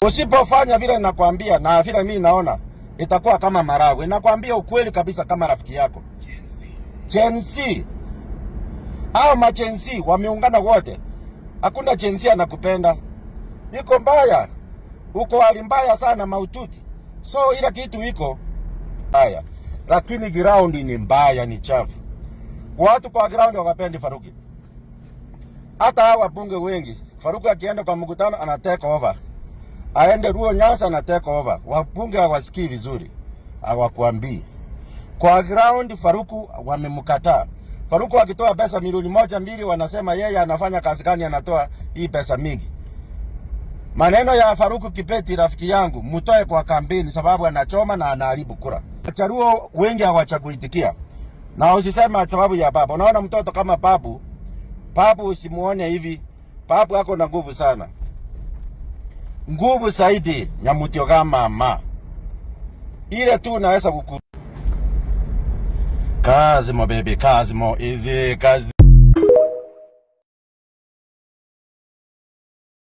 Usipofanya vile nakwambia na vile mimi naona, itakuwa kama Marawi. Nakwambia ukweli kabisa kama rafiki yako. Gen Z. Hao ma Gen Z wameungana wote. Hakuna Gen Z anakupenda. Iko mbaya. Uko hali mbaya sana maututi. So ila kitu iko mbaya. Lakini ground ni mbaya, ni chafu. Watu kwa ground hawapendi Faruki. Hata hawa wabunge wengi, Faruki akienda kwa mkutano ana take over. Aende Ruo Nyasa na take over. Wabunge hawasikii vizuri. Hawakuambii. Kwa ground Faruku wamemkataa. Faruku akitoa pesa milioni 1-2 wanasema yeye anafanya kazi gani anatoa hii pesa mingi. Maneno ya Faruku Kibeti rafiki yangu mtoe kwa kampeni sababu anachoma na anaharibu kura. Charuo wengi hawachakuitikia. Na usisema sababu ya baba. Unaona mtoto kama Babu usimuone hivi. Babu ako na nguvu sana. Nguvu zaidi Nyamutio kama mama. Ile tu unaweza kuku. Kazi mo baby, kazi mo easy, kazi.